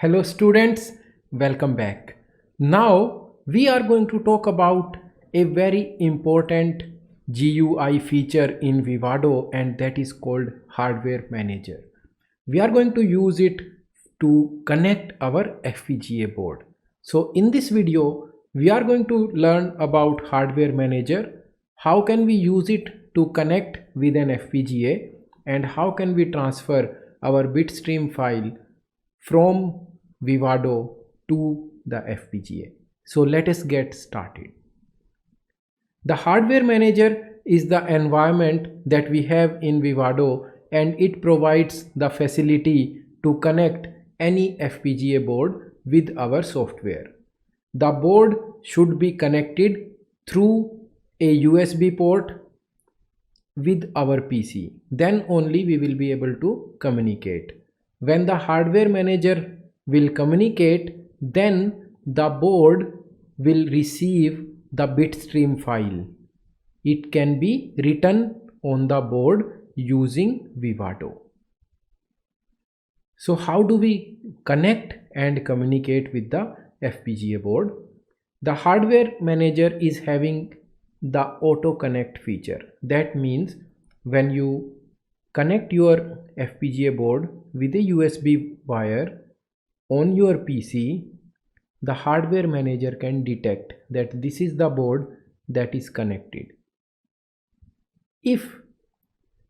Hello students, welcome back. Now we are going to talk about a very important GUI feature in Vivado, and that is called Hardware Manager. We are going to use it to connect our FPGA board. So in this video we are going to learn about Hardware Manager, how can we use it to connect with an FPGA, and how can we transfer our bitstream file from Vivado to the FPGA. So let us get started. The hardware manager is the environment that we have in Vivado, and it provides the facility to connect any FPGA board with our software. The board should be connected through a USB port with our PC. Then only we will be able to communicate. When the hardware manager will communicate, then the board will receive the bitstream file. It can be written on the board using Vivado. So how do we connect and communicate with the FPGA board? The hardware manager is having the auto connect feature. That means when you connect your FPGA board with a USB wire on your PC, the hardware manager can detect that this is the board that is connected. If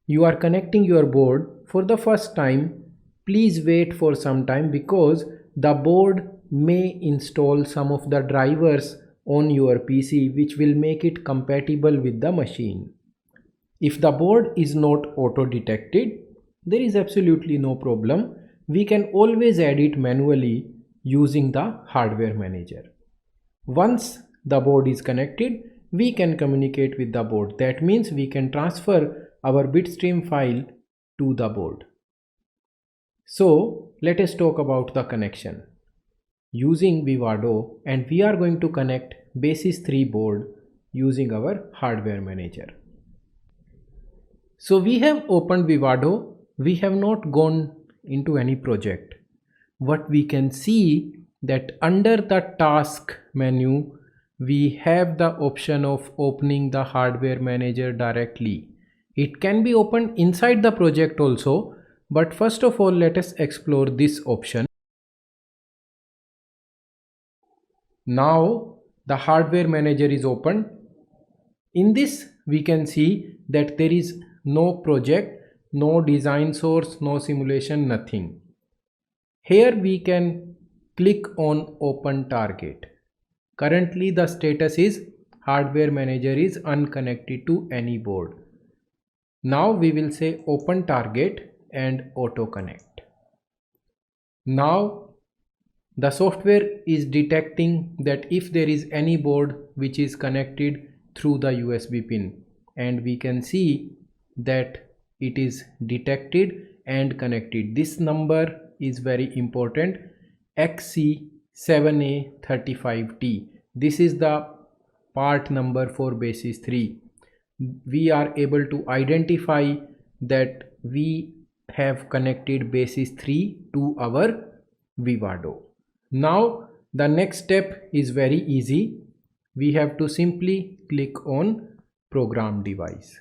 you are connecting your board for the first time, please wait for some time, because the board may install some of the drivers on your PC which will make it compatible with the machine. If the board is not auto detected, there is absolutely no problem. We can always add it manually using the hardware manager. Once the board is connected, we can communicate with the board. That means we can transfer our bitstream file to the board. So let us talk about the connection using Vivado, and we are going to connect Basis 3 board using our hardware manager. So we have opened Vivado. We have not gone into any project. What we can see that under the task menu we have the option of opening the hardware manager directly. It can be opened inside the project also, but first of all let us explore this option. Now the hardware manager is open. In this we can see that there is no project, no design source, no simulation, nothing. Here we can click on open target. Currently the status is hardware manager is unconnected to any board. Now we will say open target and auto connect. Now the software is detecting that if there is any board which is connected through the USB pin, and we can see that it is detected and connected. This number is very important, XC7A35T. This is the part number for Basis 3. We are able to identify that we have connected Basis 3 to our Vivado. Now the next step is very easy. We have to simply click on program device,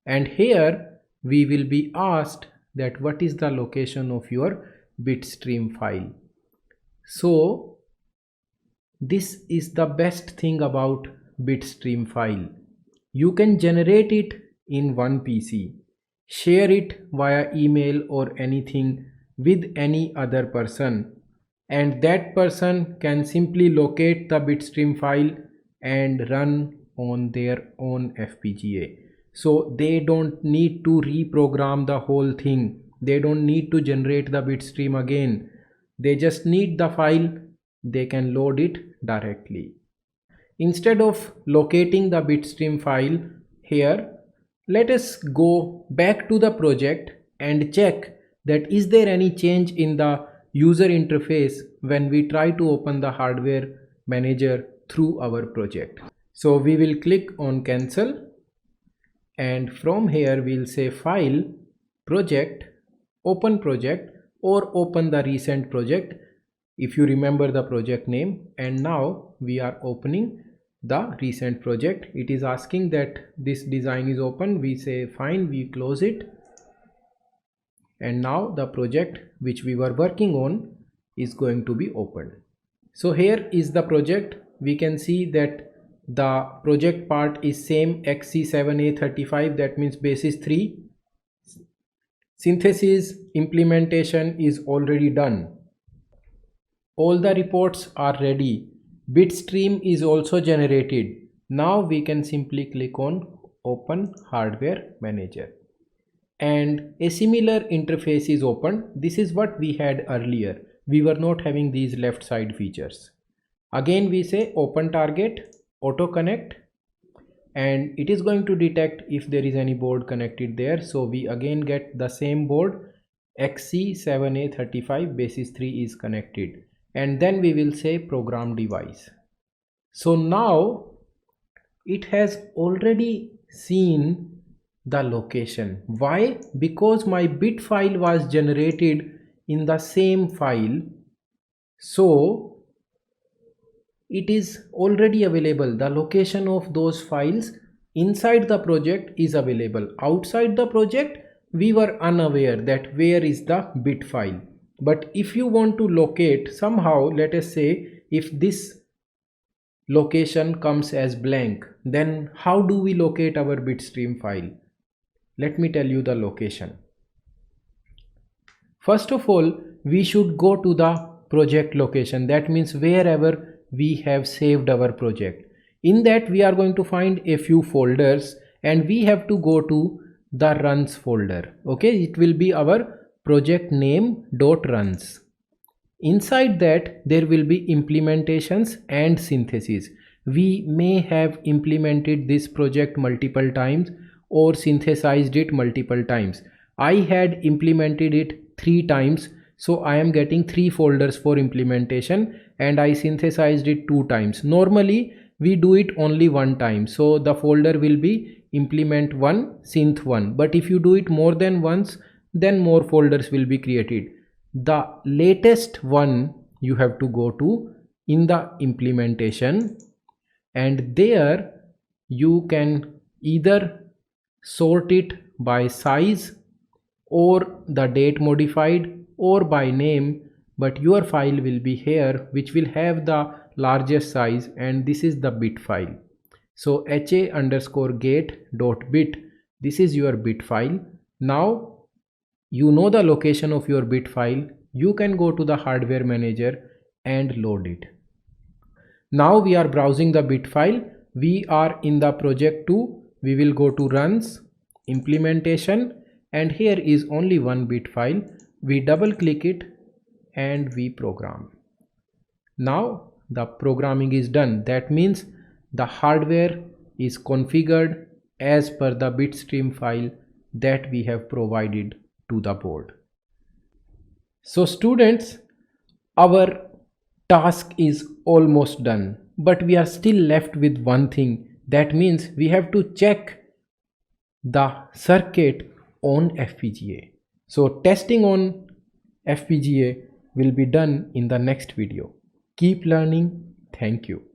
and here we will be asked that what is the location of your bitstream file. So this is the best thing about bitstream file. You can generate it in one PC, share it via email or anything with any other person, and that person can simply locate the bitstream file and run on their own FPGA. So they don't need to reprogram the whole thing. They don't need to generate the bitstream again. They just need the file. They can load it directly. Instead of locating the bitstream file here, let us go back to the project and check that is there any change in the user interface when we try to open the hardware manager through our project. So we will click on cancel, and from here we'll say file, project, open project, or open the recent project. if you remember the project name. And now we are opening the recent project. It is asking that this design is open. We say fine, we close it, and now the project which we were working on is going to be opened. So here is the project. We can see that the project part is same, XC7A35, that means basis 3. Synthesis implementation is already done. All the reports are ready. Bitstream is also generated. Now we can simply click on Open Hardware Manager. And a similar interface is opened. This is what we had earlier. We were not having these left side features. Again we say Open Target, Auto Connect, and it is going to detect if there is any board connected there. So we again get the same board, XC7A35 basis 3 is connected, and then we will say Program Device. So now it has already seen the location. Why? Because my bit file was generated in the same file, so it is already available. The location of those files inside the project is available. Outside the project we were unaware that where is the bit file. But if you want to locate somehow, let us say if this location comes as blank, then how do we locate our bitstream file? Let me tell you the location. First of all, we should go to the project location. That means wherever we have saved our project. In that we are going to find a few folders, and we have to go to the runs folder. Okay, it will be our project name .runs. Inside that there will be implementations and synthesis. We may have implemented this project multiple times or synthesized it multiple times. I had implemented it 3 times, so I am getting 3 folders for implementation, and I synthesized it 2 times. Normally we do it only 1 time, so the folder will be implement 1 synth 1, but if you do it more than once, then more folders will be created. The latest one you have to go to in the implementation, and there you can either sort it by size or the date modified or by name, but your file will be here which will have the largest size, and this is the bit file. So ha_gate.bit, this is your bit file. Now you know the location of your bit file. You can go to the hardware manager and load it. Now we are browsing the bit file. We are in the project 2. We will go to runs, implementation, and here is only 1 bit file. We double click it and we program. Now the programming is done. That means the hardware is configured as per the bitstream file that we have provided to the board. So students, our task is almost done, but we are still left with one thing. That means we have to check the circuit on FPGA. So testing on FPGA will be done in the next video. Keep learning. Thank you.